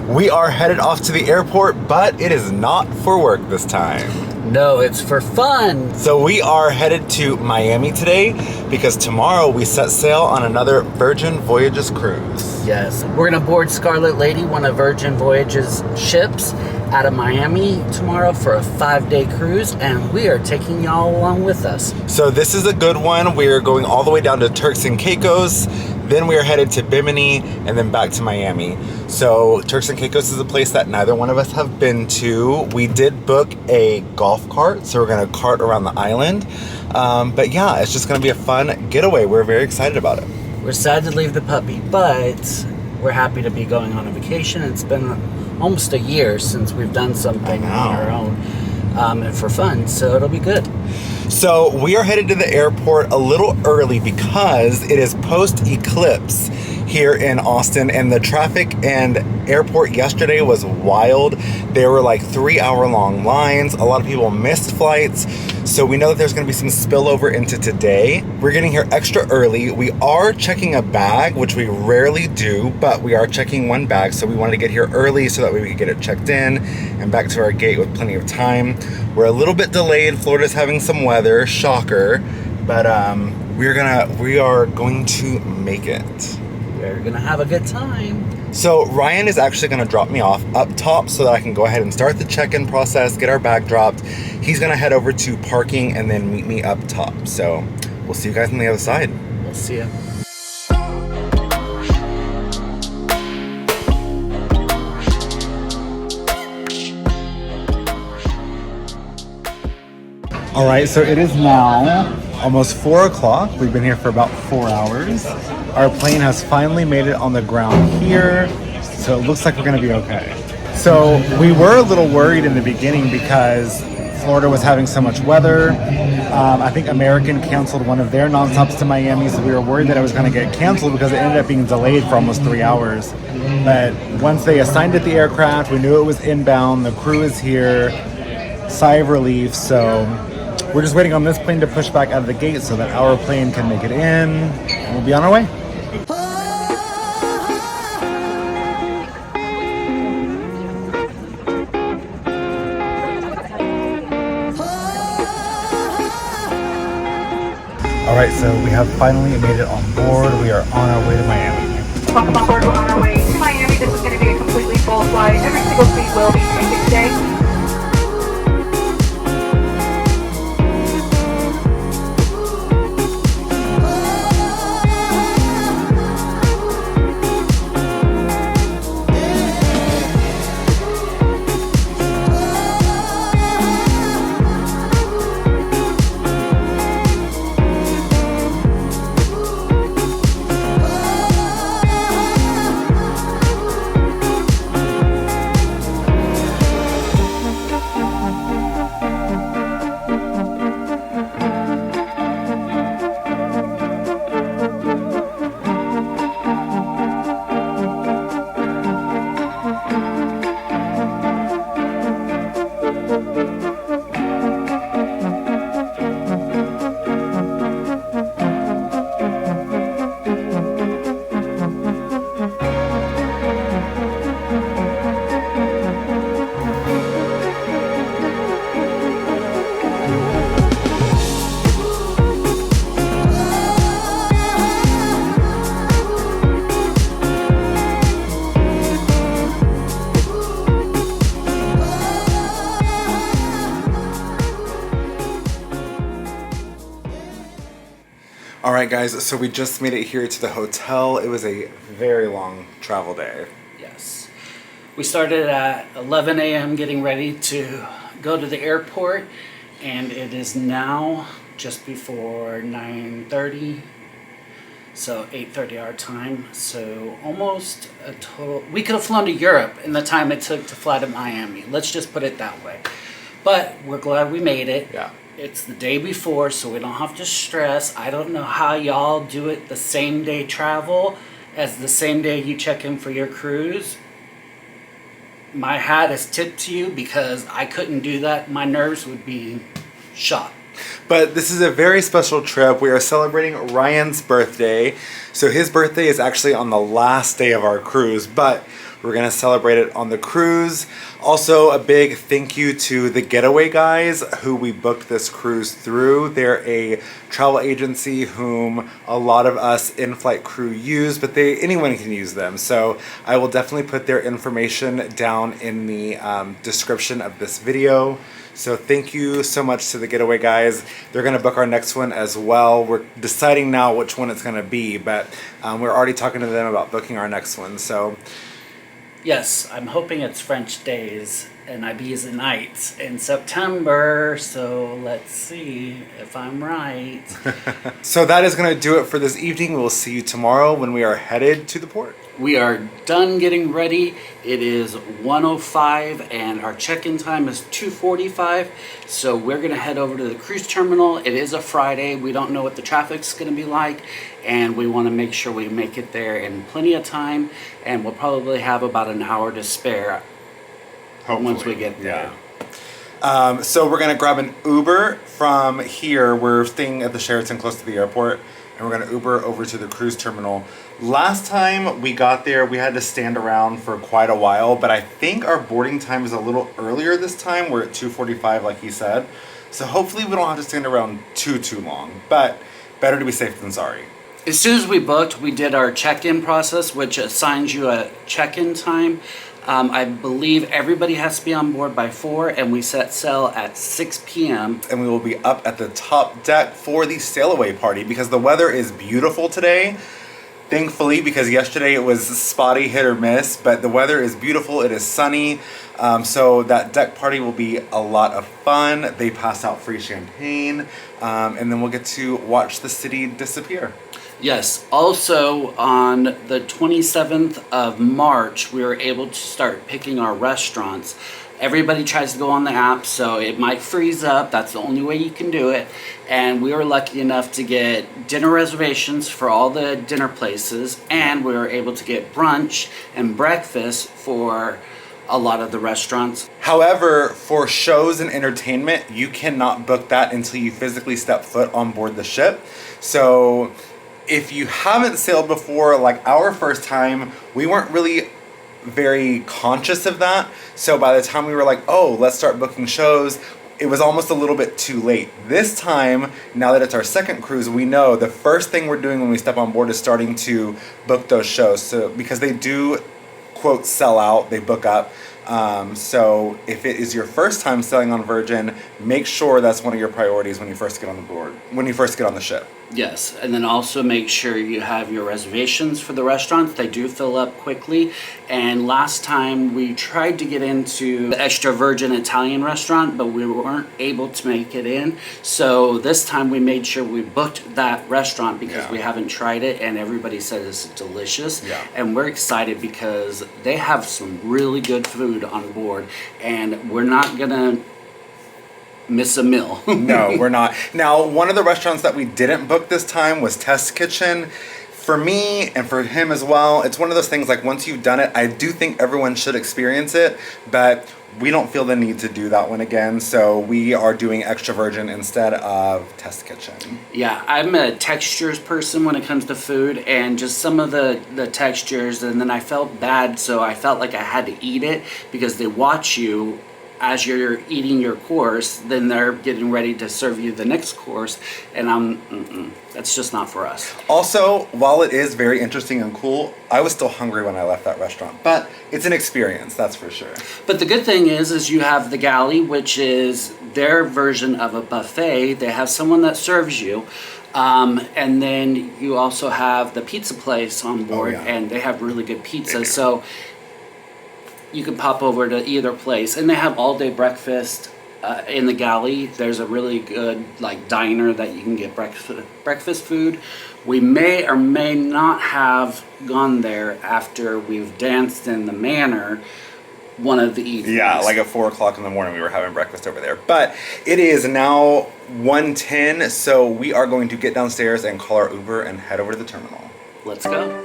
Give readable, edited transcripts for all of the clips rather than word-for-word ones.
We are headed off to the airport, but it is not for work this time. No, it's for fun. So we are headed to Miami today because tomorrow we set sail on another Virgin Voyages cruise. Yes, we're going to board Scarlet Lady, one of Virgin Voyages ships, out of Miami tomorrow for a 5-day cruise, and we are taking y'all along with us. So this is a good one. We are going all the way down to Turks and Caicos, then we are headed to Bimini, and then back to Miami. So Turks and Caicos is a place that neither one of us have been to. We did book a golf cart, so we're going to cart around the island. But yeah, it's just going to be a fun getaway. We're very excited about it. We're sad to leave the puppy, but we're happy to be going on a vacation. It's been almost a year since we've done something on our own and for fun, so it'll be good. So we are headed to the airport a little early because it is post-eclipse here in Austin, and the traffic and airport yesterday was wild. There were like 3-hour-long lines. A lot of people missed flights. So we know that there's going to be some spillover into today. We're getting here extra early. We are checking a bag, which we rarely do, but we are checking one bag. So we wanted to get here early so that way we could get it checked in and back to our gate with plenty of time. We're a little bit delayed. Florida's having some weather, shocker, but we are going to make it. We're gonna have a good time. So Ryan is actually gonna drop me off up top so that I can go ahead and start the check-in process, get our bag dropped. He's gonna head over to parking and then meet me up top. So we'll see you guys on the other side. We'll see you. All right, so it is now almost 4 o'clock. We've been here for about 4 hours. Our plane has finally made it on the ground here, so it looks like we're gonna be okay. So we were a little worried in the beginning because Florida was having so much weather. I think American canceled one of their nonstops to Miami, so we were worried that it was gonna get canceled because it ended up being delayed for almost 3 hours. But once they assigned it the aircraft, we knew it was inbound, the crew is here, sigh of relief, so we're just waiting on this plane to push back out of the gate so that our plane can make it in, and we'll be on our way. All right, so we have finally made it on board. We are on our way to Miami. Welcome on board. We're on our way to Miami. This is going to be a completely full flight. Every single seat will be taken today. All right, guys, so we just made it here to the hotel. It was a very long travel day. Yes. We started at 11 a.m. getting ready to go to the airport, and it is now just before 9:30, so 8:30 our time. So almost a total. We could have flown to Europe in the time it took to fly to Miami. Let's just put it that way. But we're glad we made it. Yeah. It's the day before, so we don't have to stress. I don't know how y'all do it the same day travel as the same day you check in for your cruise. My hat is tipped to you because I couldn't do that. My nerves would be shot. But this is a very special trip. We are celebrating Ryan's birthday. So his birthday is actually on the last day of our cruise, but We're gonna celebrate it on the cruise. Also, a big thank you to the Getaway Guys who we booked this cruise through. They're a travel agency whom a lot of us in-flight crew use, but anyone can use them. So I will definitely put their information down in the description of this video. So thank you so much to the Getaway Guys. They're gonna book our next one as well. We're deciding now which one it's gonna be, but we're already talking to them about booking our next one. So Yes, I'm hoping it's French days and Ibiza nights in September, so let's see if I'm right. so that is going to do it for this evening. We'll see you tomorrow when we are headed to the port. We are done getting ready. It is 1:05 and our check-in time is 2:45. So we're gonna head over to the cruise terminal. It is a Friday. We don't know what the traffic's gonna be like, and we wanna make sure we make it there in plenty of time, and we'll probably have about an hour to spare. Hopefully. Once we get there. Yeah. So we're gonna grab an Uber from here. We're staying at the Sheraton close to the airport, and we're gonna Uber over to the cruise terminal. Last time we got there, we had to stand around for quite a while, but I think our boarding time is a little earlier this time. We're at 2:45, like he said. So hopefully we don't have to stand around too long, but better to be safe than sorry. As soon as we booked, we did our check-in process, which assigns you a check-in time. I believe everybody has to be on board by 4, and we set sail at 6 p.m. And we will be up at the top deck for the Sailaway party because the weather is beautiful today. Thankfully, because yesterday it was spotty, hit or miss, but the weather is beautiful. It is sunny. So that deck party will be a lot of fun. They pass out free champagne, and then we'll get to watch the city disappear. Yes. Also, on the 27th of March, we were able to start picking our restaurants. Everybody tries to go on the app, so it might freeze up. That's the only way you can do it. And we were lucky enough to get dinner reservations for all the dinner places, and we were able to get brunch and breakfast for a lot of the restaurants. However, for shows and entertainment, you cannot book that until you physically step foot on board the ship. So if you haven't sailed before, like our first time, we weren't really very conscious of that. So by the time we were like, oh, let's start booking shows, it was almost a little bit too late. This time, now that it's our second cruise, we know the first thing we're doing when we step on board is starting to book those shows. So because they do, quote, sell out, they book up. So if it is your first time sailing on Virgin, make sure that's one of your priorities when you first get on the board, when you first get on the ship. Yes, and then also make sure you have your reservations for the restaurants. They do fill up quickly. And last time we tried to get into the extra virgin Italian restaurant, but we weren't able to make it in. So this time we made sure we booked that restaurant because we haven't tried it, and everybody said it's delicious. Yeah. And we're excited because they have some really good food on board, and we're not gonna miss a meal. No, we're not. Now, one of the restaurants that we didn't book this time was Test Kitchen. For me and for him as well, it's one of those things like once you've done it, I do think everyone should experience it, but we don't feel the need to do that one again, so we are doing Extra Virgin instead of Test Kitchen. Yeah, I'm a textures person when it comes to food, and just some of the textures, and then I felt bad, so I felt like I had to eat it because they watch you as you're eating your course, then they're getting ready to serve you the next course, and that's just not for us. Also, while it is very interesting and cool, I was still hungry when I left that restaurant, but it's an experience, that's for sure. But the good thing is you have the galley, which is their version of a buffet. They have someone that serves you. And then you also have the pizza place on board, and they have really good pizza. So you can pop over to either place, and they have all-day breakfast in the galley. There's a really good diner that you can get breakfast food. We may or may not have gone there after we've danced in the manor one of the evenings. Yeah, like at 4 o'clock in the morning we were having breakfast over there. But it is now 1:10, so we are going to get downstairs and call our Uber and head over to the terminal. Let's go.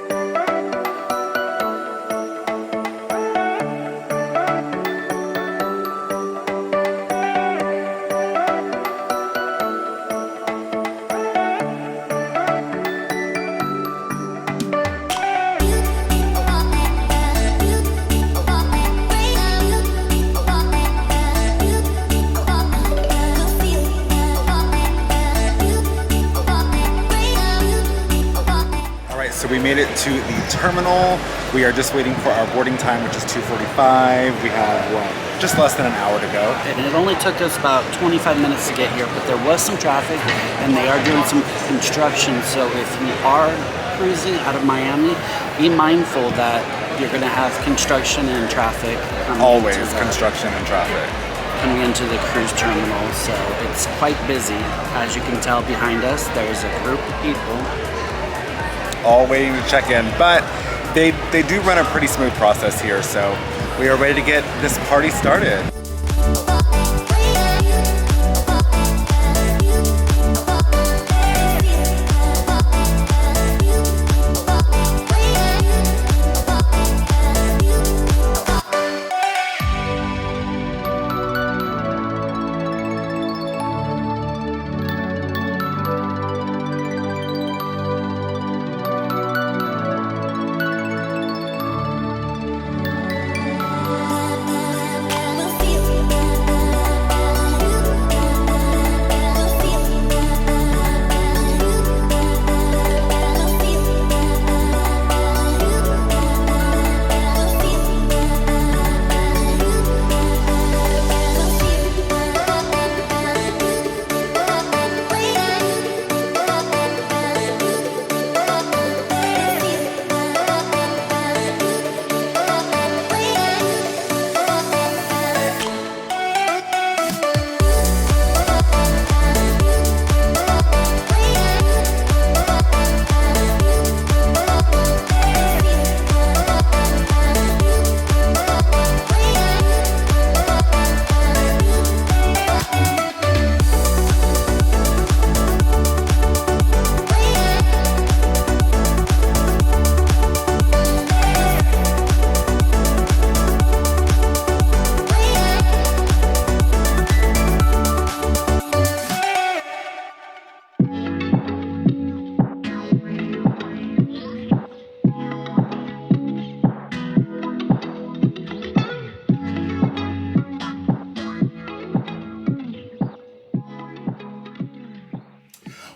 made it to the terminal. We are just waiting for our boarding time, which is 2:45. We have, what, just less than an hour to go. And it only took us about 25 minutes to get here, but there was some traffic and they are doing some construction. So if you are cruising out of Miami, be mindful that you're going to have construction and traffic. Always construction and traffic. Coming into the cruise terminal, so it's quite busy. As you can tell behind us, there's a group of people all waiting to check in, but they do run a pretty smooth process here, so we are ready to get this party started.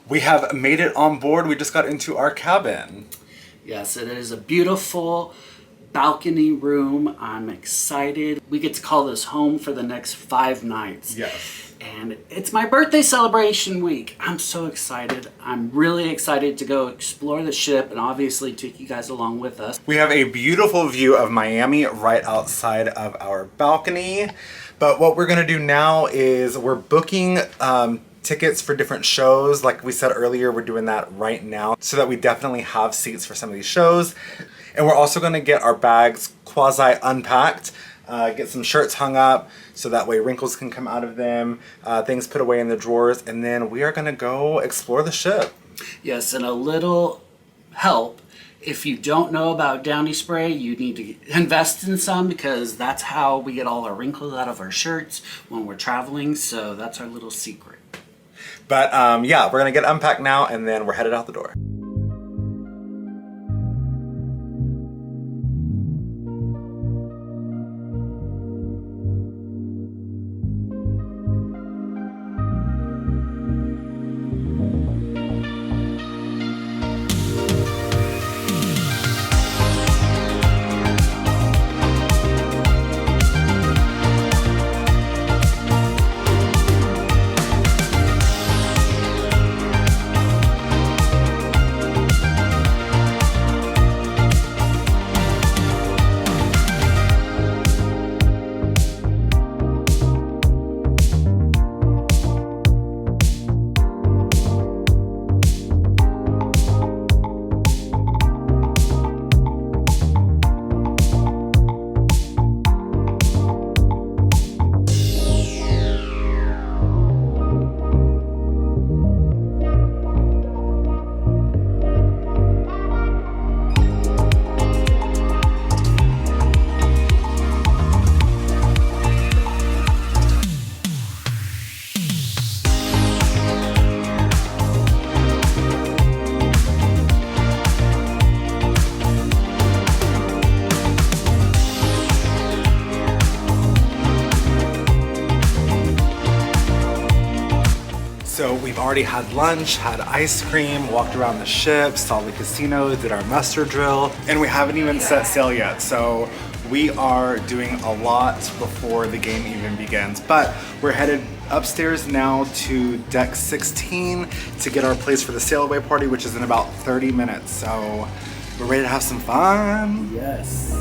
We have made it on board. We just got into our cabin. Yes, it is a beautiful balcony room. I'm excited. We get to call this home for the next 5 nights. Yes. And it's my birthday celebration week. I'm so excited. I'm really excited to go explore the ship and obviously take you guys along with us. We have a beautiful view of Miami right outside of our balcony. But what we're gonna do now is we're booking tickets for different shows. Like we said earlier, we're doing that right now so that we definitely have seats for some of these shows. And we're also gonna get our bags quasi unpacked, get some shirts hung up so that way wrinkles can come out of them, things put away in the drawers, and then we are gonna go explore the ship. Yes, and a little help. If you don't know about Downy spray, you need to invest in some because that's how we get all our wrinkles out of our shirts when we're traveling. So that's our little secret. But yeah, we're gonna get unpacked now and then we're headed out the door. We've already had lunch, had ice cream, walked around the ship, saw the casino, did our muster drill, and we haven't even set sail yet. So we are doing a lot before the game even begins. But we're headed upstairs now to deck 16 to get our place for the Sailaway party, which is in about 30 minutes. So we're ready to have some fun. Yes.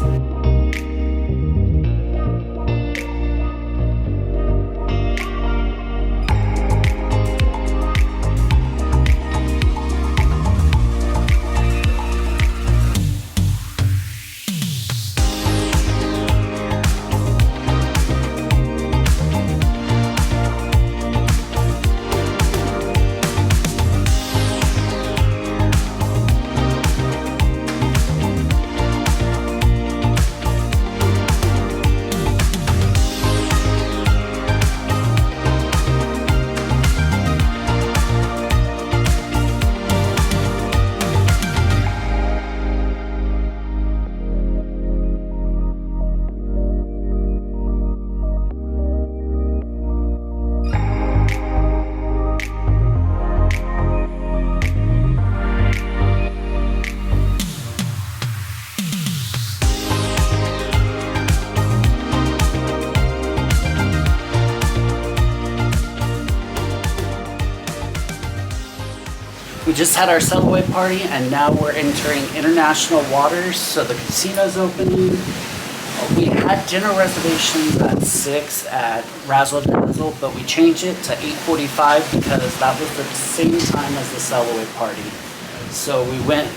We just had our Sailaway party and now we're entering international waters, so the casino's opening. We had dinner reservations at 6 at Razzle Dazzle, but we changed it to 8:45 because that was the same time as the Sailaway party. So we went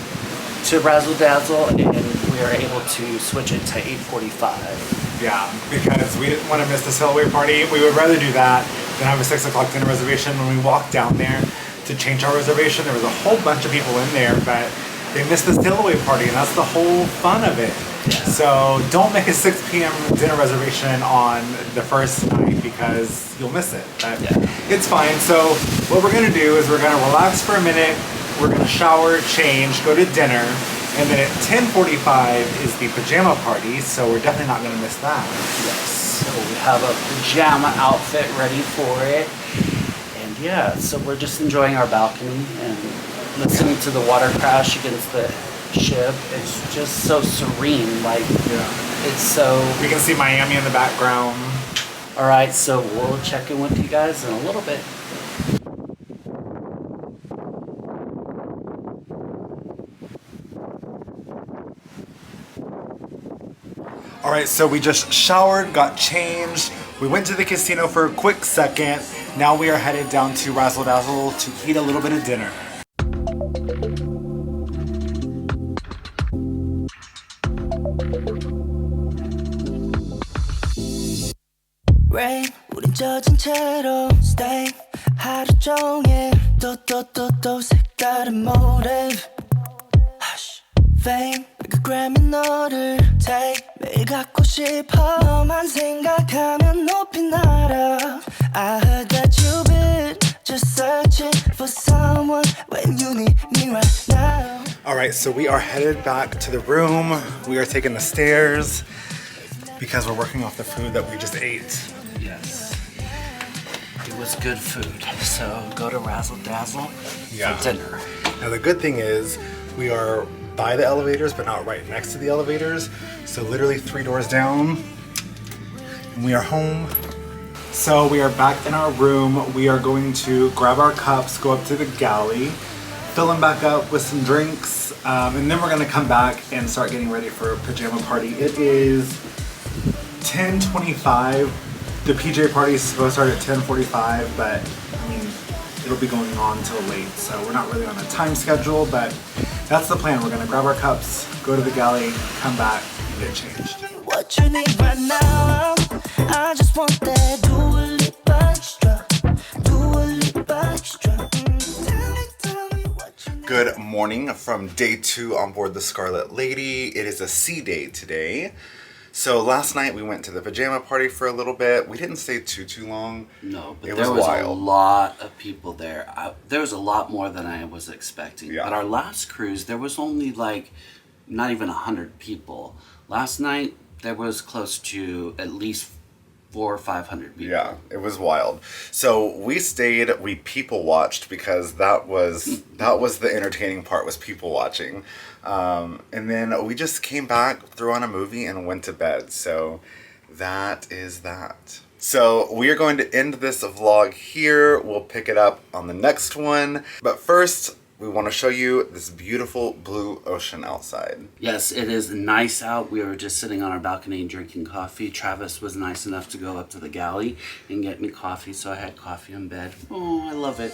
to Razzle Dazzle and we were able to switch it to 8:45. Yeah, because we didn't want to miss the Sailaway party. We would rather do that than have a 6 o'clock dinner reservation. When we walked down there to change our reservation, there was a whole bunch of people in there, but they missed the Sailaway party, and that's the whole fun of it. Yeah. So don't make a 6 p.m. dinner reservation on the first night because you'll miss it. But it's fine. So what we're gonna do is we're gonna relax for a minute, we're gonna shower, change, go to dinner, and then at 10:45 is the pajama party, so we're definitely not gonna miss that. Yes, so we have a pajama outfit ready for it. And yeah, so we're just enjoying our balcony and listening to the water crash against the ship. It's just so serene, like it's so... We can see Miami in the background. All right, so we'll check in with you guys in a little bit. All right, so we just showered, got changed. We went to the casino for a quick second. Now we are headed down to Razzle Dazzle to eat a little bit of dinner. Rain, 우린 젖은 채로 stay 하루 종일 또 색다른 motive. Hush, fame, 그 Grammy 너를 take 매일 갖고 싶어만 생각하면 높이 날아. I heard that you've been just searching for someone when you need me right now. All right, so we are headed back to the room. We are taking the stairs because we're working off the food that we just ate. Yes. It was good food. So go to Razzle Dazzle for dinner. Now the good thing is we are by the elevators, but not right next to the elevators. So literally 3 doors down, and we are home. So we are back in our room. We are going to grab our cups, go up to the galley, fill them back up with some drinks, and then we're gonna come back and start getting ready for a pajama party. It is 10:25. The PJ party is supposed to start at 10:45, but I mean, it'll be going on until late, so we're not really on a time schedule, but that's the plan. We're gonna grab our cups, go to the galley, come back, and get changed. What you need right now, I just want that Dua Lipa extra, Dua Lipa extra. Tell me what you need. Good morning from day 2 on board the Scarlet Lady. It is a sea day today. So last night we went to the pajama party for a little bit. We didn't stay too long. No, but it there was was wild. a lot of people there. There was a lot more than I was expecting. Yeah. But our last cruise, there was only like not even 100 people. Last night there was close to at least 400 or 500 people. Yeah, it was wild. So we stayed, we people watched because that was the entertaining part, was people watching. And then we just came back, threw on a movie, and went to bed. So that is that. So we are going to end this vlog here. We'll pick it up on the next one. But first, we want to show you this beautiful blue ocean outside. Yes, it is nice out. We were just sitting on our balcony and drinking coffee. Travis was nice enough to go up to the galley and get me coffee, so I had coffee in bed. Oh, I love it.